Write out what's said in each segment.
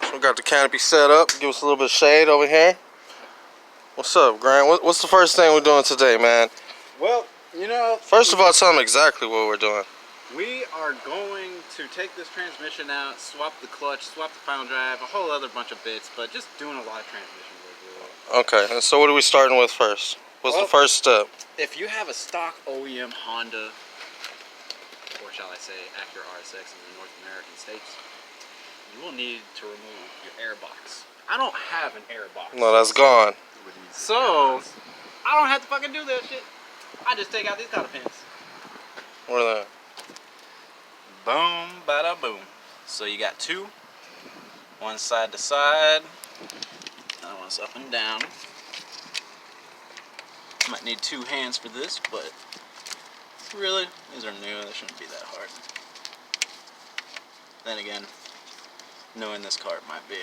So we got the canopy set up. Give us a little bit of shade over here. What's up, Grant? What's the first thing we're doing today, man? Well, you know... First of all, tell them exactly what we're doing. We are going to take this transmission out, swap the clutch, swap the final drive, a whole other bunch of bits, but just doing a lot of transmission work. Okay, and so what are we starting with first? What's the first step? If you have a stock OEM Honda, or shall I say Acura RSX in the North American states, you will need to remove your air box. I don't have an air box. No, that's gone. So, I don't have to fucking do that shit. I just take out these cotter pins. Where are they? Boom, bada boom. So you got two, one side to side, another one's up and down. Might need two hands for this, but really, these are new, they shouldn't be that hard. Then again, knowing this car, it might be.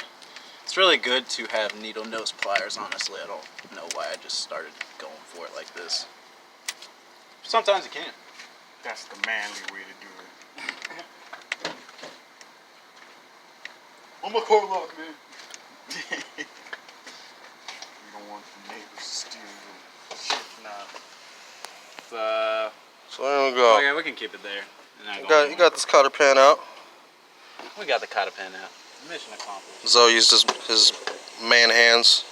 It's really good to have needle nose pliers, honestly. I don't know why I just started going for it like this. Sometimes you can. That's the manly way to do it. I'm a car lock, man. You don't want the neighbors to steal your shit. Nah. So there we go. Oh yeah, we can keep it there. You got this cotter pan out. We got the cotter pan out. Mission accomplished. Zoe used his man hands.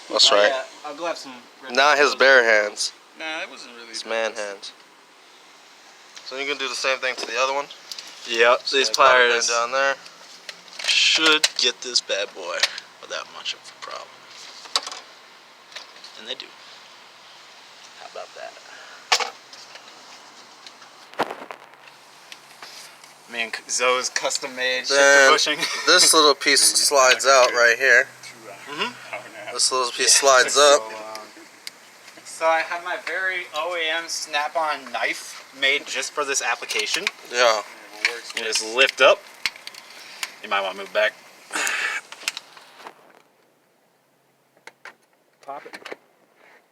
That's right. Yeah, I'll grab some. Not his bare hands. Nah, it wasn't really. His man hands. So you can do the same thing to the other one. Yep. So These cotter pan pliers down there. should get this bad boy without much of a problem. And they do. How about that? Me and Zoe's custom made shifter bushing. This little piece slides out right here. This little piece slides up. So I have my very OEM snap-on knife made just for this application. Yeah. You just lift up. You might want to move back. Pop it.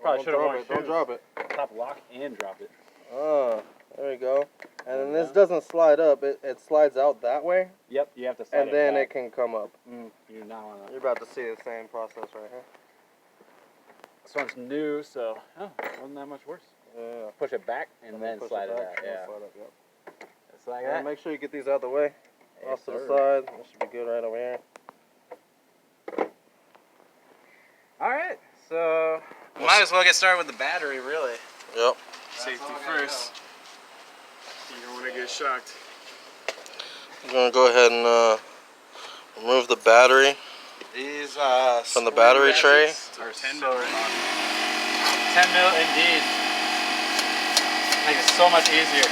Probably should have worn shoes. Don't drop it. Pop lock and drop it. Oh, there we go. And then this doesn't slide up. It slides out that way. Yep, you have to slide and then it can come up. You not want to. You're about to see the same process right here. This one's new, so wasn't that much worse. Yeah. Push it back and then slide it out. Yeah. Slide up, yep. It's like Yeah, that. make sure you get these out the way. Yes, Off to the sir. side. That should be good right over here. Alright, so might as well get started with the battery, really. Yep. Safety first. You don't want to get shocked. I'm going to go ahead and remove the battery These from the battery tray. are 10 mil. 10 mil indeed. Makes it so much easier.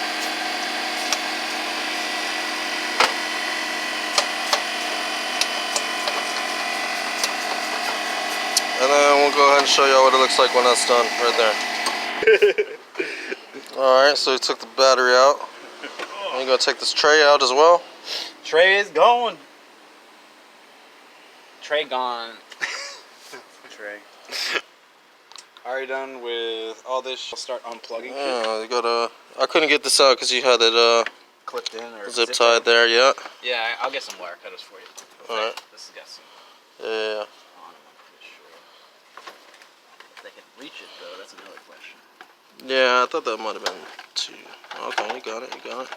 And then we'll go ahead and show y'all what it looks like when that's done, right there. Alright, so we took the battery out. And you're going to take this tray out as well. Tray is gone. Tray gone. Tray. Already done with all this. I'll start unplugging. Yeah, you gotta. I couldn't get this out because you had it Clipped in or zip tied there yet. Yeah, I'll get some wire cutters for you. Alright. This has got some Yeah. on it, I'm pretty sure. If they can reach it though, that's another question. Yeah, I thought that might have been two. Okay, you got it. You got it.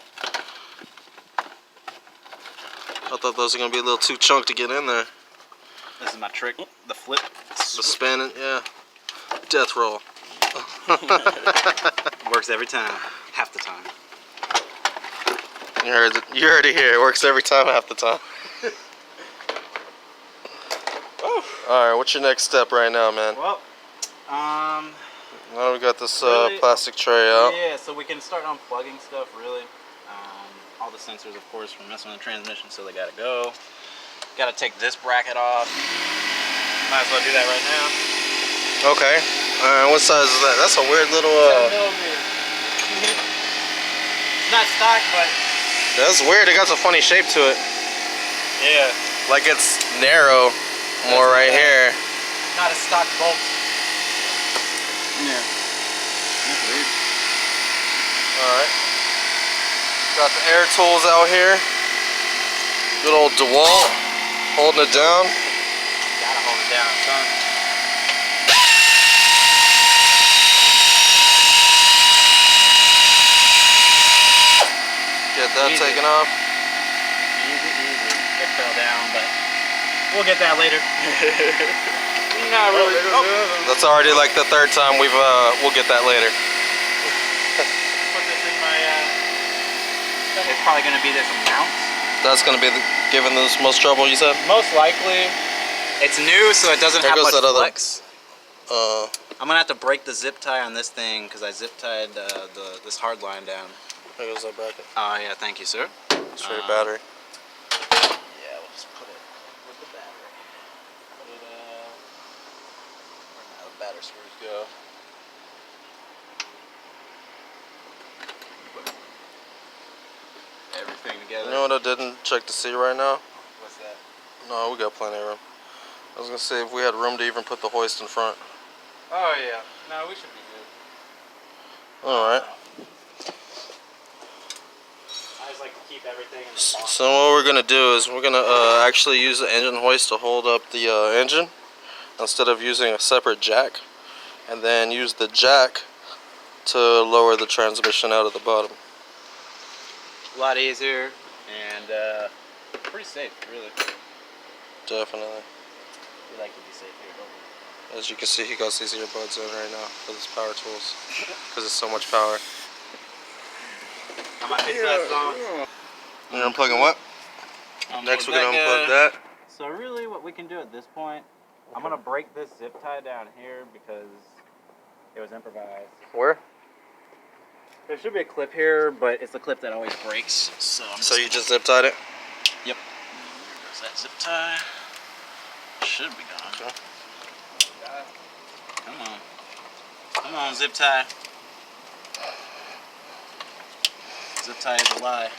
I thought those were gonna be a little too chunk to get in there. This is my trick. The flip. The spinning, yeah. Death roll. Works every time. Half the time. You heard it. You heard it here. It works every time, half the time. All right, what's your next step right now, man? Well, Now we got this really, plastic tray out. yeah, so we can start unplugging stuff, really. All the sensors, of course, for messing with the transmission, so they gotta go. Gotta take this bracket off. Might as well do that right now. Okay. What size is that? That's a weird little. 7 millimeter. It's not stock, but That's weird. It got a funny shape to it. yeah, Like it's narrow, more right here. not a stock bolt. Yeah. That's weird. All right. Got the air tools out here. Good old DeWalt. Holding it down. Gotta hold it down, son. Get that Easy. taken off. Easy, easy. It fell down, but we'll get that later. Not really. That's already like the third time we'll get that later. Put this in my. It's probably gonna be this mount. That's gonna be giving this most trouble, you said? Most likely. It's new, so it doesn't There have goes much that other- flex. I'm I'm gonna have to break the zip tie on this thing because I zip tied this hard line down. there goes that bracket. Oh yeah, thank you, sir. Straight battery. Yeah, we'll just put it with the battery. Put it where now the battery screws go. Put everything together. You know what I didn't check to see right now? What's that? No, we got plenty of room. I was gonna say if we had room to even put the hoist in front. Oh yeah. No, we should be good. Alright. I just like to keep everything in the box. So what we're gonna do is we're gonna actually use the engine hoist to hold up the engine instead of using a separate jack, and then use the jack to lower the transmission out of the bottom. A lot easier and pretty safe, really. Definitely. We like to be safe here, don't we? As you can see, he got these earbuds in right now for his power tools because it's so much power. How much is that song? You're unplugging what? Next we're gonna unplug that. So really what we can do at this point, I'm gonna break this zip tie down here because it was improvised. Where? There should be a clip here, but it's the clip that always breaks. So So you just zip tied it? Yep. There's that zip tie. Should be gone. Okay. Come on. Come on, zip tie. Zip tie is a lie.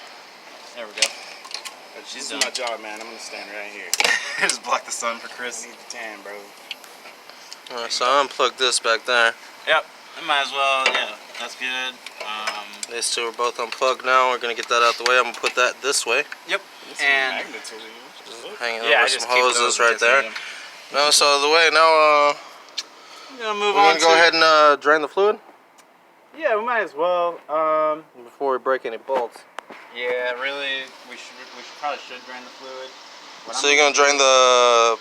There we go. This is my job, man. I'm gonna stand right here. Just block the sun for Chris. I need the tan, bro. Alright, so I unplugged this back there. Yep. I might as well. Yeah, that's good. These two are both unplugged now. We're gonna get that out the way. I'm gonna put that this way. Yep. This And is magnets over here. Just hanging yeah, I over just some keep hoses those right because there. of them. No, so the way now I'm gonna move we're on gonna go ahead and drain the fluid Yeah, we might as well. before we break any bolts. Yeah, really, we probably should drain the fluid. So you're gonna drain the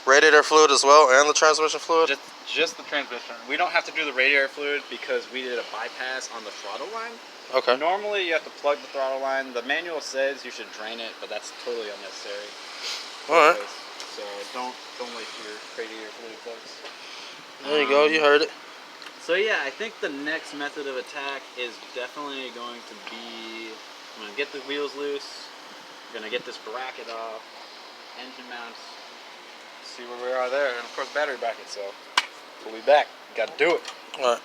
radiator fluid as well and the transmission fluid? Just the transmission. We don't have to do the radiator fluid because we did a bypass on the throttle line. Okay. Normally you have to plug the throttle line. The manual says you should drain it, but that's totally unnecessary. Alright. So don't waste your radiator fluid, folks. There you go, you heard it. So yeah, I think the next method of attack is definitely going to be, I'm gonna get the wheels loose, I'm gonna get this bracket off, engine mounts, see where we are there, and of course battery bracket, so we'll be back. Gotta do it. Alright.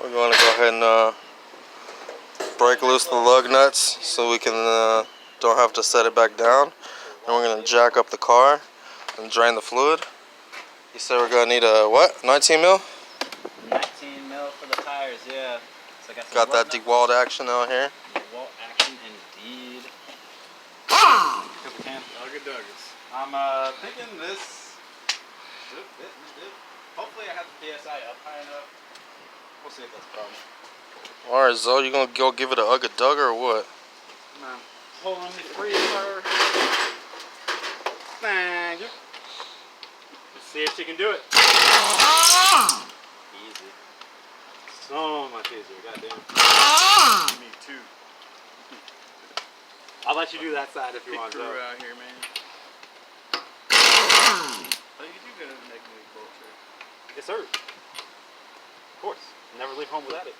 We're going to go ahead and break loose the lug nuts so we can don't have to set it back down. Then we're going to jack up the car and drain the fluid. You said we're going to need a what? 19 mil? 19 mil for the tires, yeah. So I Got that DeWalt action out here. DeWalt action indeed. I'm thinking this. Hopefully I have the PSI up high enough. We'll see if that's a problem. Alright, Zoe, you going to go give it a Ugga Dugger or what? Come on. Pulling me free, sir. Thank you. Let's see if she can do it. Easy. So much easier, goddamn. Me too. I'll let you do that side if you Big want crew to. out here, man. Oh, you do get a negative culture. Yes, sir. Of course. Never leave home without it.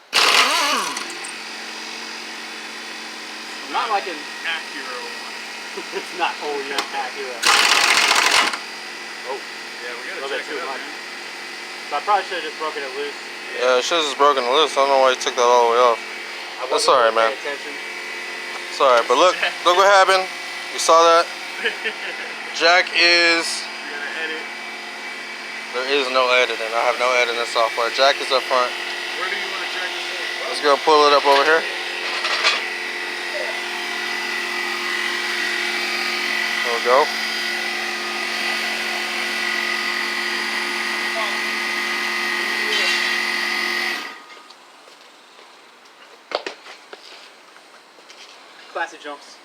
Not like an Acura one. it's not OEM Acura. Oh, Yeah, we a gotta little bit check too it out, much. man. So I probably should have just broken it loose. Yeah, it should have just broken loose. I don't know why you took that all the way off. I That's wasn't alright, really man. paying attention. It's alright, but look what happened. You saw that? Jack is... We're gonna edit. There is no editing. I have no editing software. Jack is up front. Where do you want to check this Let's go pull it up over here. There we go. Classic jumps.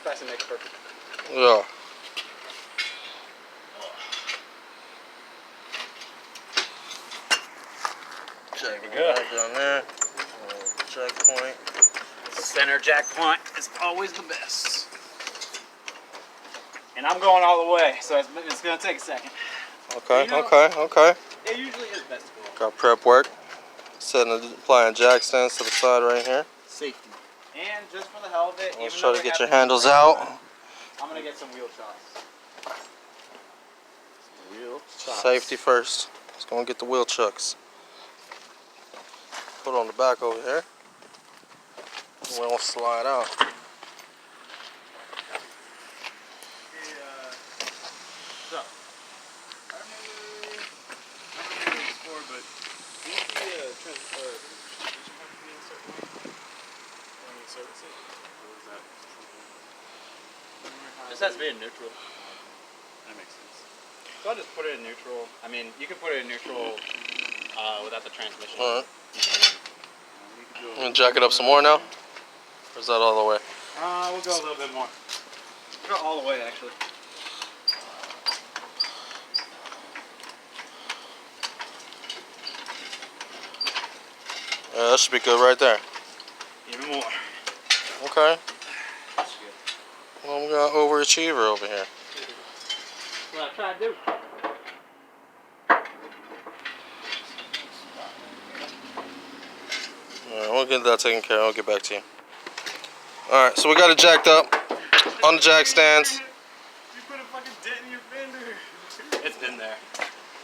Classic makes perfect. Yeah. Check it out down there. Checkpoint. Center jack point is always the best. And I'm going all the way, so it's gonna take a second. Okay, You know- okay. It usually is best to go. Got prep work. Applying jack stands to the side right here. Safety. And just for the hell of it, Let's even try though to they get have your the handles brake out. on, I'm gonna get some wheel shots. Wheel shots. Safety first. Let's go and get the wheel chucks. Put on the back over here. We won't slide out. So, I remember this before, but didn't the transmission have to be in a certain way when you service it? Or was that something? This has to be in neutral. That makes sense. So I'll just put it in neutral. I mean, you can put it in neutral without the transmission. Alright. We could I'm gonna jack it up some more now. Or is that all the way? We'll go a little bit more. Go all the way, actually. Yeah, that should be good right there. Even more. Okay. That's good. Well, we got an overachiever over here. What I try to do. Alright, we'll get that taken care of. I'll get back to you. Alright, so we got it jacked up on the jack stands. You put a fucking dent in your fender. It's been there.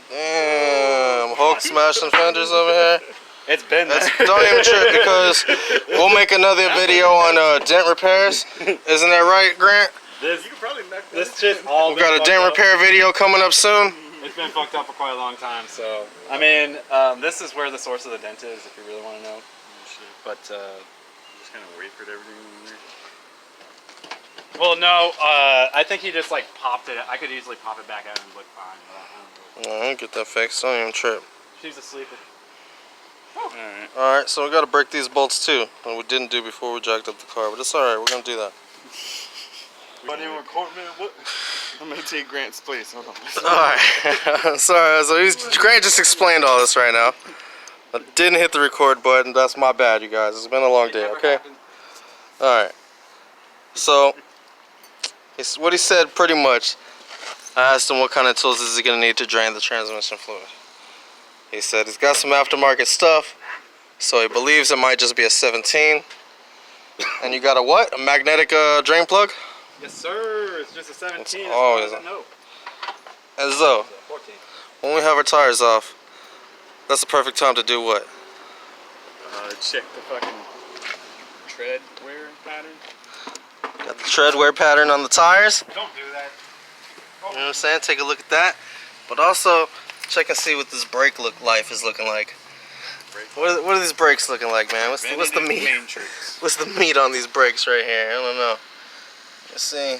Damn, Hulk smashing fenders over here. It's been there. Don't even trip because we'll make another video on dent repairs. Isn't that right, Grant? This, You could probably knock that. this shit's all We got a dent repair video coming up soon. It's been fucked up for quite a long time, so I mean, this is where the source of the dent is, if you really want to know. But Just kind of wafered everything in there. well, no, I think he just like popped it. I could easily pop it back out and look fine. But I don't know. Alright, get that fixed. Don't even trip. She's asleep. Alright. Alright, so we got to break these bolts too. What we didn't do before we jacked up the car, but it's alright. We're going to do that. My name is Courtman. What? I'm gonna take Grant's place. Hold on. Alright, sorry. So Grant just explained all this right now. I didn't hit the record button. That's my bad, you guys. It's been a long day, okay? Alright. So, what he said pretty much, I asked him what kind of tools is he going to need to drain the transmission fluid. He said he's got some aftermarket stuff, so he believes it might just be a 17. And you got a what? A magnetic drain plug? Yes, sir. It's just a 17. It's As always far as I know. And so, 14. when we have our tires off, that's the perfect time to do what? Check the fucking tread wear pattern. Got the tread wear pattern on the tires. Don't do that. You know what I'm saying? Take a look at that. But also, check and see what this brake life is looking like. What are these brakes looking like, man? What's the meat? Matrix. What's the meat on these brakes right here? I don't know. Let's see.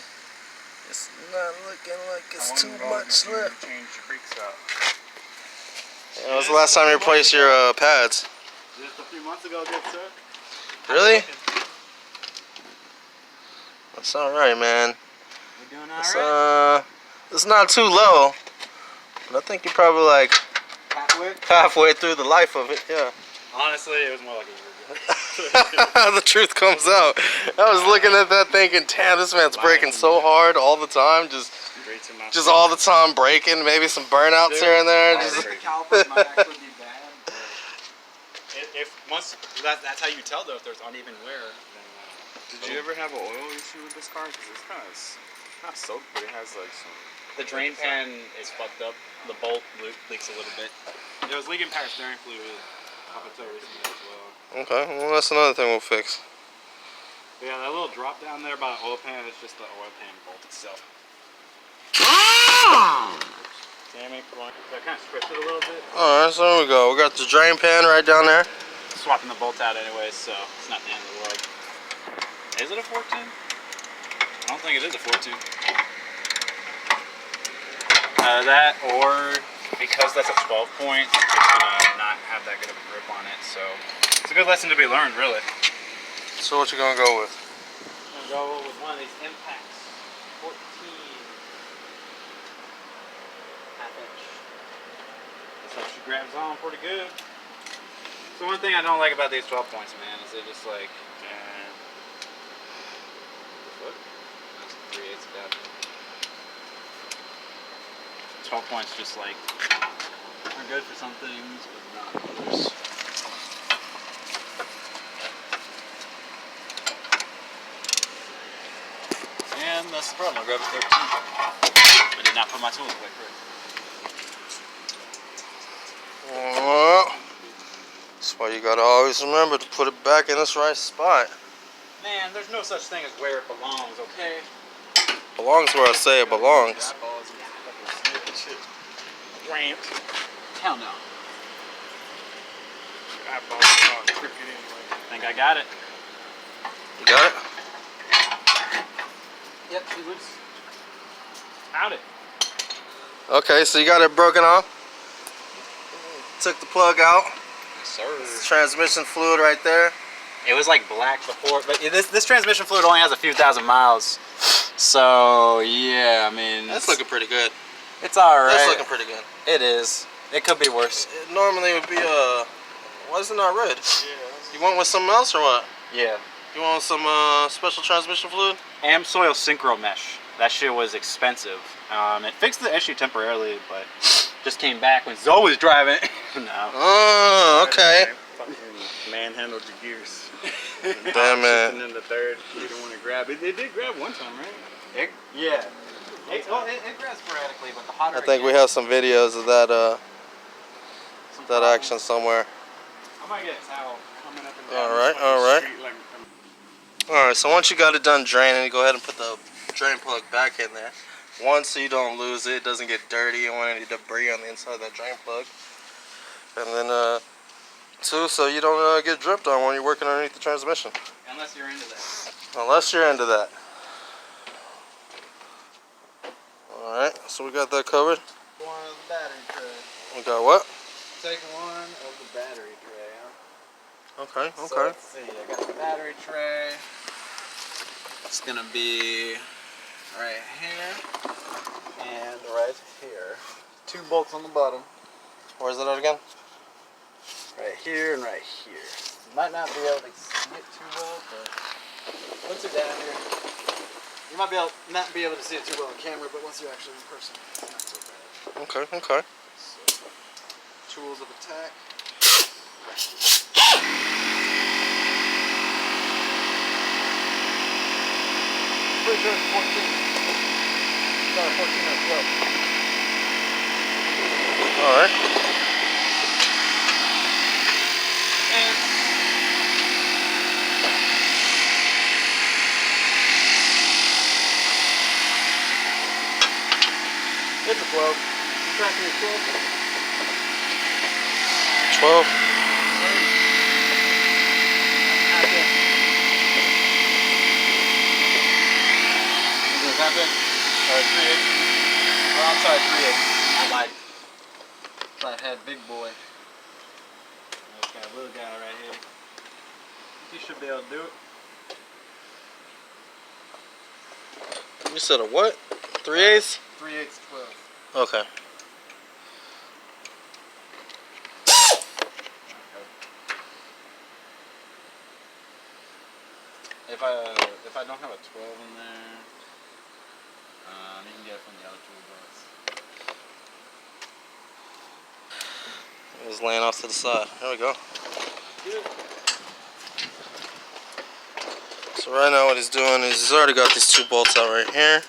It's not looking like it's too much left. Change your brakes out. When was the last time you replaced your pads? Just a few months ago, good sir. Really? That's alright, man. We doing It's, alright? it's not too low. But I think you're probably like Halfway? halfway through the life of it, yeah. Honestly, it was more like a year ago. The truth comes out. I was looking at that thinking, damn, this man's braking so hard all the time, just all the time braking. Maybe some burnouts here and there. I Just, think the calipers might actually be bad. But if once that's how you tell though if there's uneven wear. Then, Did you ever have an oil issue with this car? Because it's kind of not soaked, but it has like some. the drain pan is fucked up. The bolt leaks a little bit. It was leaking power steering fluid up until recently as well. okay, well that's another thing we'll fix. But yeah, that little drop down there by the oil pan is just the oil pan bolt itself. Damn it, come on. So I kind of stripped it a little bit. Alright, so there we go. We got the drain pan right down there. Swapping the bolts out anyways, so it's not the end of the world. Is it a 14? I don't think it is a 4.2. That or because that's a 12 point, it's gonna not have that good of a grip on it. So it's a good lesson to be learned, really. So what you gonna go with? I'm gonna go with one of these Impacts 14 half inch. This one she grabs on pretty good. So one thing I don't like about these 12 points, man, is they're just like, what? That's 3/8 adapter. 12 points just like are good for some things, but not others. And that's the problem. I grabbed a 13. I did not put my tools away correctly. That's why you gotta always remember to put it back in its right spot. Man, there's no such thing as where it belongs, okay? Belongs where I say it belongs. Ramped. Hell no. Eyeballs are all crooked anyway. Think I got it. You got it? Yep, he was out it. Okay, so you got it broken off. Took the plug out. Yes, sir. Transmission fluid right there. It was like black before, but this transmission fluid only has a few thousand miles. So yeah, I mean, That's looking pretty good. it's alright. That's looking pretty good. It is. It could be worse. It normally would be why is it not red? Yeah. You went with something else or what? Yeah. You want some special transmission fluid? Amsoil Synchro Mesh. That shit was expensive. It fixed the issue temporarily, but just came back when Zoe was driving. No. Oh, okay. Fucking manhandled your gears. Damn it. And then the third, you don't want to grab it. It did grab one time, right? Yeah. It grabs sporadically, but the hotter I think we have some videos of that that action somewhere. I might get a towel. Coming up and down. Alright, this fucking alright. street like, Alright, so once you got it done draining, you go ahead and put the drain plug back in there. One, so you don't lose it, it doesn't get dirty, you don't want any debris on the inside of that drain plug. And then two, so you don't get dripped on when you're working underneath the transmission. Unless you're into that. Unless you're into that. Alright, so we got that covered. One of the battery tray. We got what? Second one of the battery tray, huh? Okay, So okay. let's see, I got the battery tray. It's gonna be right here and right here. 2 bolts on the bottom. Where's it at again? Right here and right here. You might not be able to see it too well, but once you're down here, you might not be able to see it too well on camera, but once you're actually in person, it's not so bad. Okay, okay. So, tools of attack. Pretty sure it's 14. It's either 14 or 12. Alright. And it's a 12. You tracking your 12? 12. Happen. Or 3/8. Oh, I'm sorry, 3/8. I lied. Flathead big boy. This guy, little guy right here. You should be able to do it. You said a what? 3/8? 3/8 12. Okay. If I don't have a 12 in there, you can get it from the other toolbox. It was laying off to the side. There we go. So right now what he's doing is he's already got these 2 bolts out right here.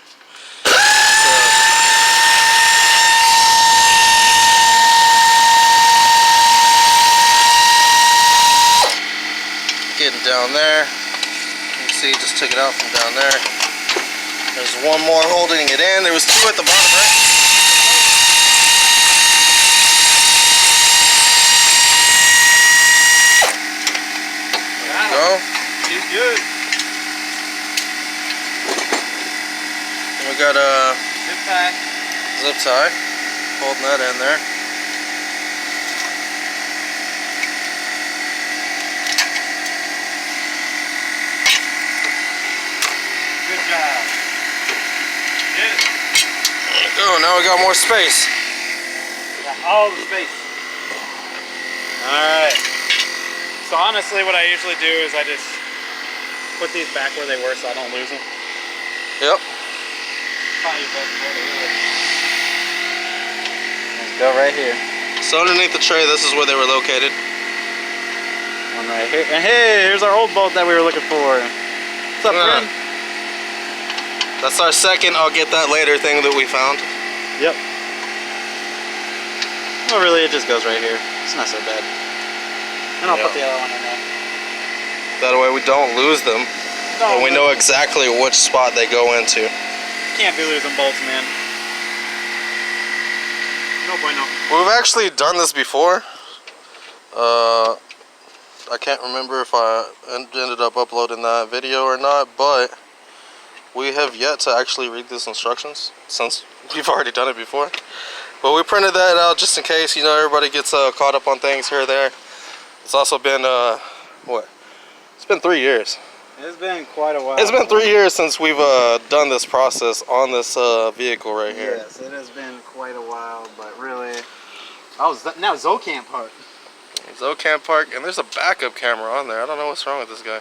Getting down there. You can see he just took it out from down there. There's one more holding it in. There was 2 at the bottom, right? There we go. He's good. We got a Zip tie. zip tie, holding that in there. Good job. Good. There we go, now we got more space. Got all the space. Alright. So honestly what I usually do is I just put these back where they were so I don't lose them. Yep. Probably your best way to do it. Let's go right here. So underneath the tray, this is where they were located. One right here. And hey, here's our old bolt that we were looking for. What's up, Yeah. friend? That's our second I'll get that later thing that we found. Yep. Well, really, it just goes right here. It's not so bad. And I'll put the other one in there. That way we don't lose them. No, And we know exactly which spot they go into. Can't be losing bolts, man. No bueno. We've actually done this before. I can't remember if I ended up uploading that video or not, but we have yet to actually read these instructions since we've already done it before. But we printed that out just in case, you know, everybody gets caught up on things here or there. It's also been, what? It's been 3 years. It's been quite a while. It's been 3 years since we've done this process on this vehicle right here. Yes, it has been quite a while, but really. Oh, now Zocamp Park. Zocamp Park, and there's a backup camera on there. I don't know what's wrong with this guy.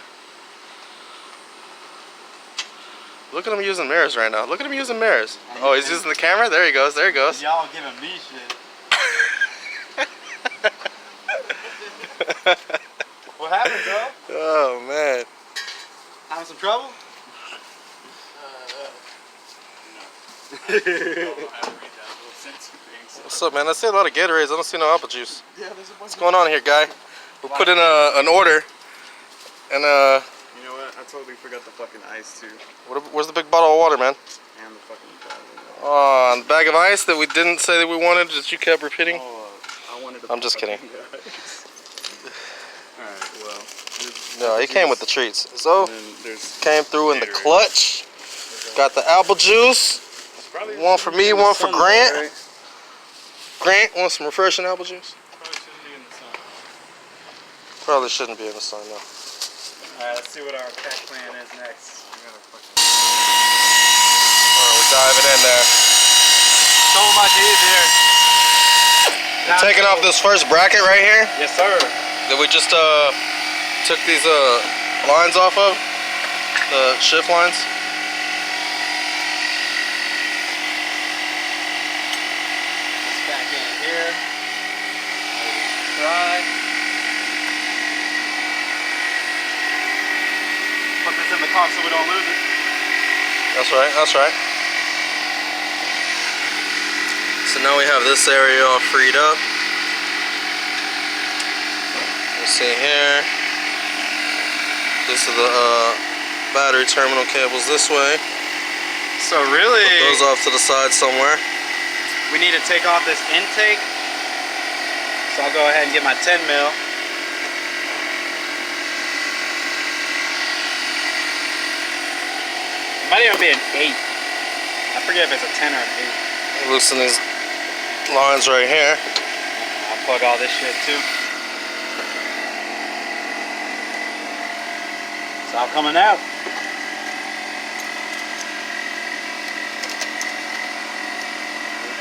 Look at him using mirrors right now. Look at him using mirrors. Oh, he's using the camera? There he goes, there he goes. Y'all giving me shit. What happened, bro? Oh, man. Having some trouble? What's up, man? I see a lot of Gatorades. I don't see no apple juice. Yeah, there's a bunch. What's going on here, guy? We're putting an order, and You know what? I totally forgot the fucking ice too. where's the big bottle of water, man? And the fucking Oh, the bag of ice that we didn't say that we wanted that you kept repeating? Oh, I wanted to I'm just kidding. Alright, well. No, he came with the treats. So, And then there's came through in the Gatorade. clutch. Got the apple juice. probably One for me, in the one for sun, Grant. right? Grant wants some refreshing apple juice. Probably shouldn't be in the sun. Probably shouldn't be in the sun, though. Alright, let's see what our attack plan is next. We gotta fucking... Alright, we're diving in there. So much easier. Taking off this first bracket right here Yes, sir. that we just took these lines off of, the shift lines. Let's back in here. Try. Put this in the car so we don't lose it. That's right, that's right. So now we have this area all freed up. You see here. This is the battery terminal cables this way. So really, Goes off to the side somewhere. we need to take off this intake. So I'll go ahead and get my 10 mil. It might even be an 8. I forget if it's a 10 or an 8. Loosen these lines right here. I'll plug all this shit too. It's all coming out.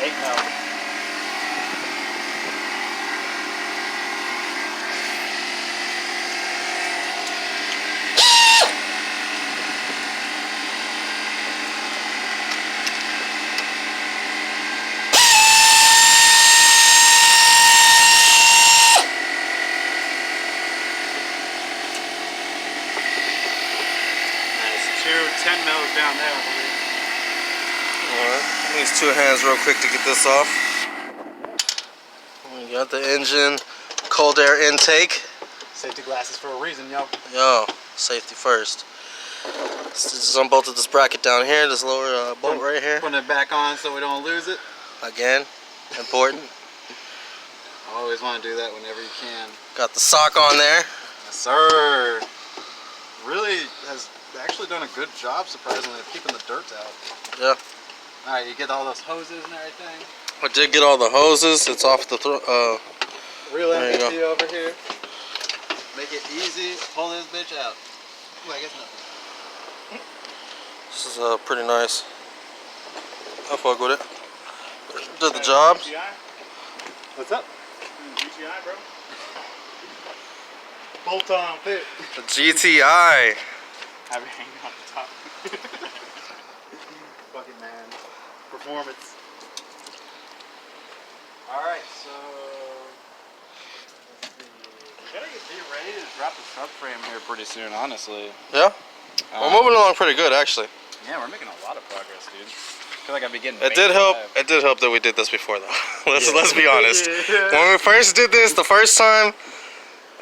Eight now. Nice. 10 mils down there, I believe. Alright, needs two hands real quick to get this off. We got the engine, cold air intake. Safety glasses for a reason, yo. Yo, safety first. So just unbolted this bracket down here, this lower bolt right here. Putting it back on so we don't lose it. Again, important. I always want to do that whenever you can. Got the sock on there. Yes, sir. Really has actually done a good job, surprisingly, of keeping the dirt out. Yeah. All right, you get all those hoses and everything. I did get all the hoses. It's off the Real There you go. empty over here. Make it easy. Pull this bitch out. Ooh, I guess nothing. This is pretty nice. I fuck with it. Did the job. GTI? What's up? GTI, bro. Bolt on fit. The GTI. Have it hanging on the top. Fucking man. Performance. Alright, so let's see. We gotta be ready to drop the subframe here pretty soon, honestly. Yeah. We're moving along pretty good, actually. Yeah, we're making a lot of progress, dude. I feel like I've been getting It did help. It did help that we did this before, though. Let's be honest. When we first did this, the first time,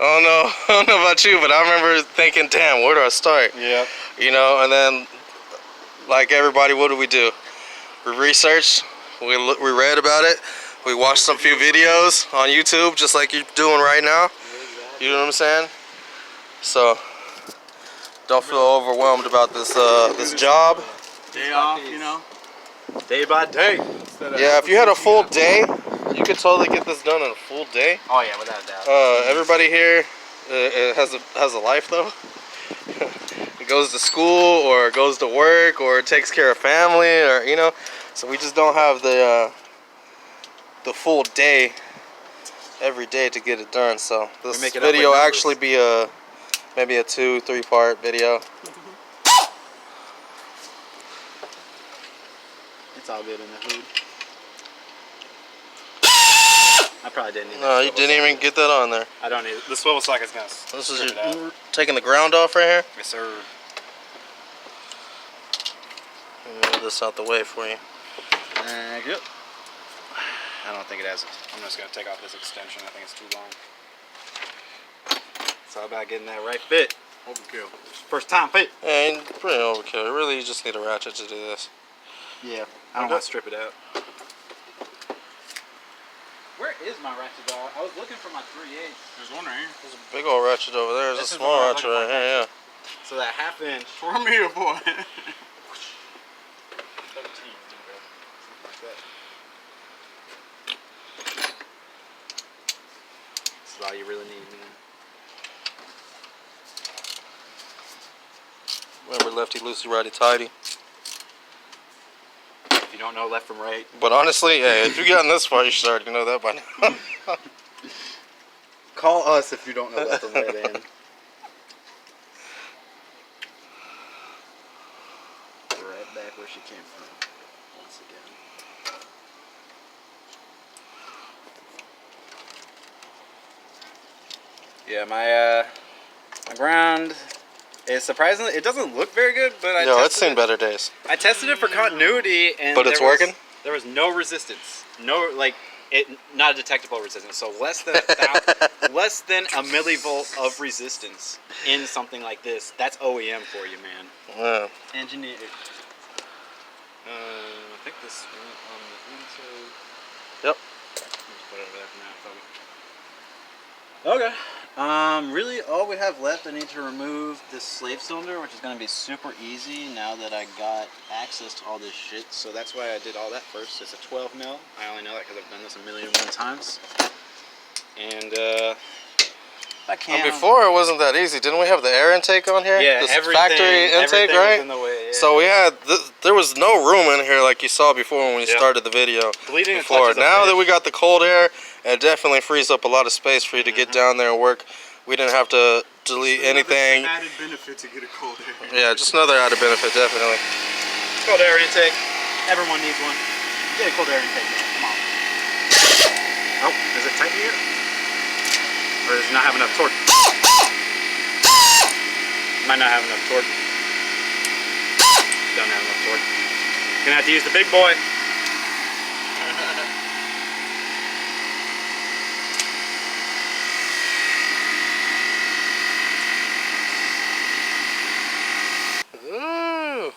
I don't know about you, but I remember thinking, "Damn, where do I start?" Yeah. You know, and then, like everybody, what do? We researched. We read about it. We watched some few videos on YouTube, just like you're doing right now. You know what I'm saying? So, don't feel overwhelmed about this this job. Day off, you know. Day by day. Yeah, if you had a full day, you could totally get this done in a full day. Oh yeah, without a doubt. Everybody here has a life though. It goes to school or goes to work or takes care of family or you know. So we just don't have the full day every day to get it done. So this make it up with video numbers. actually be maybe a 2-3 part video. It's all good in the hood. I probably didn't need No, you didn't even get that on there. I don't need it. The swivel socket's gonna This is strip it out. your taking the ground off right here. Yes, sir. Let me move this out the way for you. Thank you. I don't think it has. I'm just gonna take off this extension. I think it's too long. It's all about getting that right fit. Overkill. First time fit. And pretty overkill. Really, you just need a ratchet to do this. Yeah. I don't want to strip it out. Where is my ratchet dog? I was looking for my 3/8. There's one right here. There's a big old ratchet over there. There's This a is small what I'm ratchet looking right for. here, yeah. So that 1/2 inch. For me, a boy. 17, This is all you really need, man. Remember lefty loosey, righty tighty. If you don't know left from right. But honestly, hey, if you've gotten this far, you should already know that by now. Call us if you don't know left from right, man. Right back where she came from. Once again. Yeah, my ground is surprisingly, it doesn't look very good, but I No, tested it's seen better days. I tested it for continuity, and But it's there was- working? There was no resistance, no not a detectable resistance. So less than less than a millivolt of resistance in something like this. That's OEM for you, man. Yeah. Engineered. I think this went on the inside. Yep. Just put it over there for now. Okay. Really all we have left, I need to remove this slave cylinder, which is going to be super easy now that I got access to all this shit. So that's why I did all that first. It's a 12 mil. I only know that because I've done this 1,000,001 times. And I can't. And before it wasn't that easy. Didn't we have the air intake on here? Yeah, this everything, factory intake, everything right? was in the way, yeah. So we had there was no room in here like you saw before when we Yep. started the video. Bleeding the Before clutch is a now that bitch. we got the cold air, it definitely frees up a lot of space for you to get down there and work. We didn't have to delete anything. Added benefit to get a cold air. Yeah, just another added benefit, definitely. Cold air intake. Everyone needs one. Get a cold air intake, man. Come on. Oh, is it tight here? Or does it not have enough torque? Might not have enough torque. Don't have enough torque. Gonna have to use the big boy. Ooh.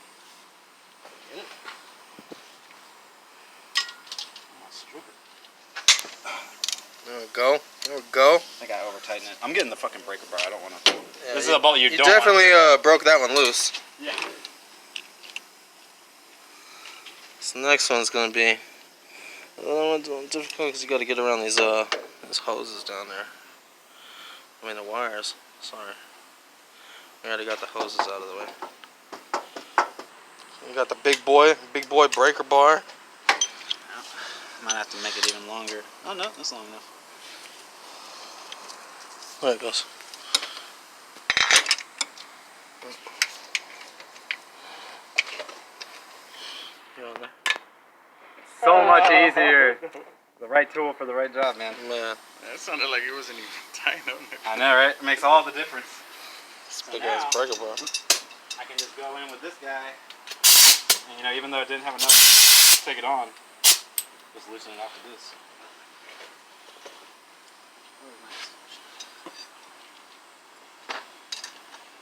There we go. There we go. I think I over tightened it. I'm getting the fucking breaker bar. I don't want to. This is a bolt you don't definitely want. broke that one loose. Yeah. This next one's gonna be a little difficult because you got to get around these hoses down there. I mean the wires. Sorry. We already got the hoses out of the way. We got the big boy breaker bar. Might have to make it even longer. Oh no, that's long enough. There it goes. You on there? So much easier. The right tool for the right job, man. Man, That sounded like it wasn't even tight on there. I know, right? It makes all the difference. this big ass breaker bar. I can just go in with this guy, and you know, even though it didn't have enough to take it on, just loosen it off with this.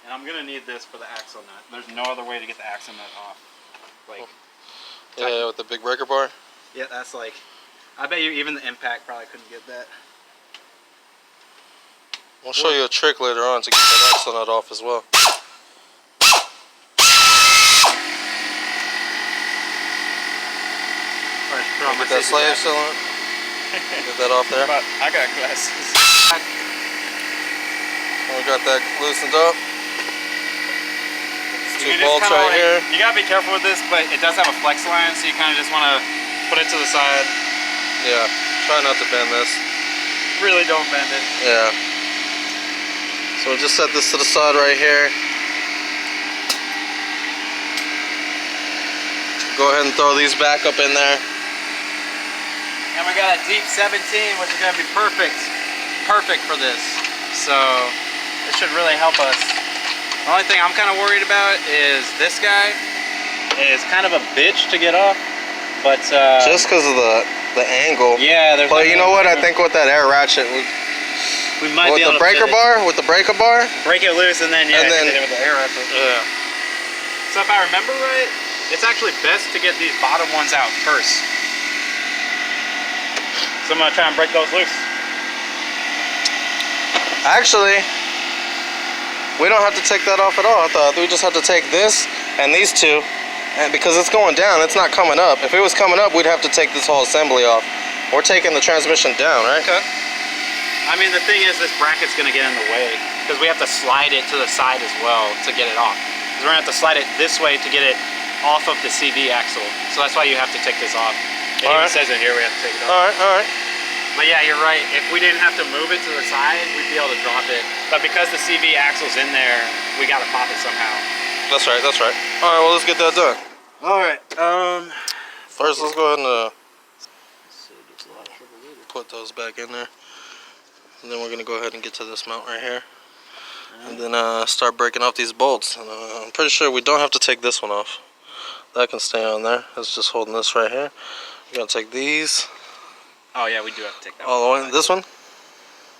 And I'm gonna need this for the axle nut. There's no other way to get the axle nut off. Like, Yeah, with the big breaker bar. yeah, that's like, I bet you even the impact probably couldn't get that. We'll show you a trick later on to get that axle nut off as well. Get that slave cylinder. Get that off there. But I got glasses. We got that loosened up. Two bolts kinda right here. You gotta be careful with this, but it does have a flex line, so you kind of just want to put it to the side. Yeah, try not to bend this. Really don't bend it. Yeah. So we'll just set this to the side right here. Go ahead and throw these back up in there. And we got a deep 17, which is gonna be perfect for this. So it should really help us. The only thing I'm kind of worried about is this guy is kind of a bitch to get off, but Just because of the angle. yeah, there's. But you know what? I think with that air ratchet, we might with be able the to breaker fit it. bar, Break it loose and then And then- hit it with the air ratchet. yeah. So if I remember right, it's actually best to get these bottom ones out first. So I'm gonna try and break those loose. Actually, we don't have to take that off at all. I thought we just have to take this and these two, and because it's going down, it's not coming up. If it was coming up, we'd have to take this whole assembly off. We're taking the transmission down, right? Okay. I mean, the thing is, this bracket's gonna get in the way because we have to slide it to the side as well to get it off. Because we're gonna have to slide it this way to get it off of the CV axle. So that's why you have to take this off. It even says it here, we have to take it off. All right. But yeah, you're right. If we didn't have to move it to the side, we'd be able to drop it. But because the CV axle's in there, we gotta pop it somehow. That's right. All right, well, let's get that done. All right. First, let's go ahead and put those back in there. And then we're gonna go ahead and get to this mount right here. And then start breaking off these bolts. And, I'm pretty sure we don't have to take this one off. That can stay on there. It's just holding this right here. We're gonna take these Oh yeah, we do have to take that all one. the way. This one?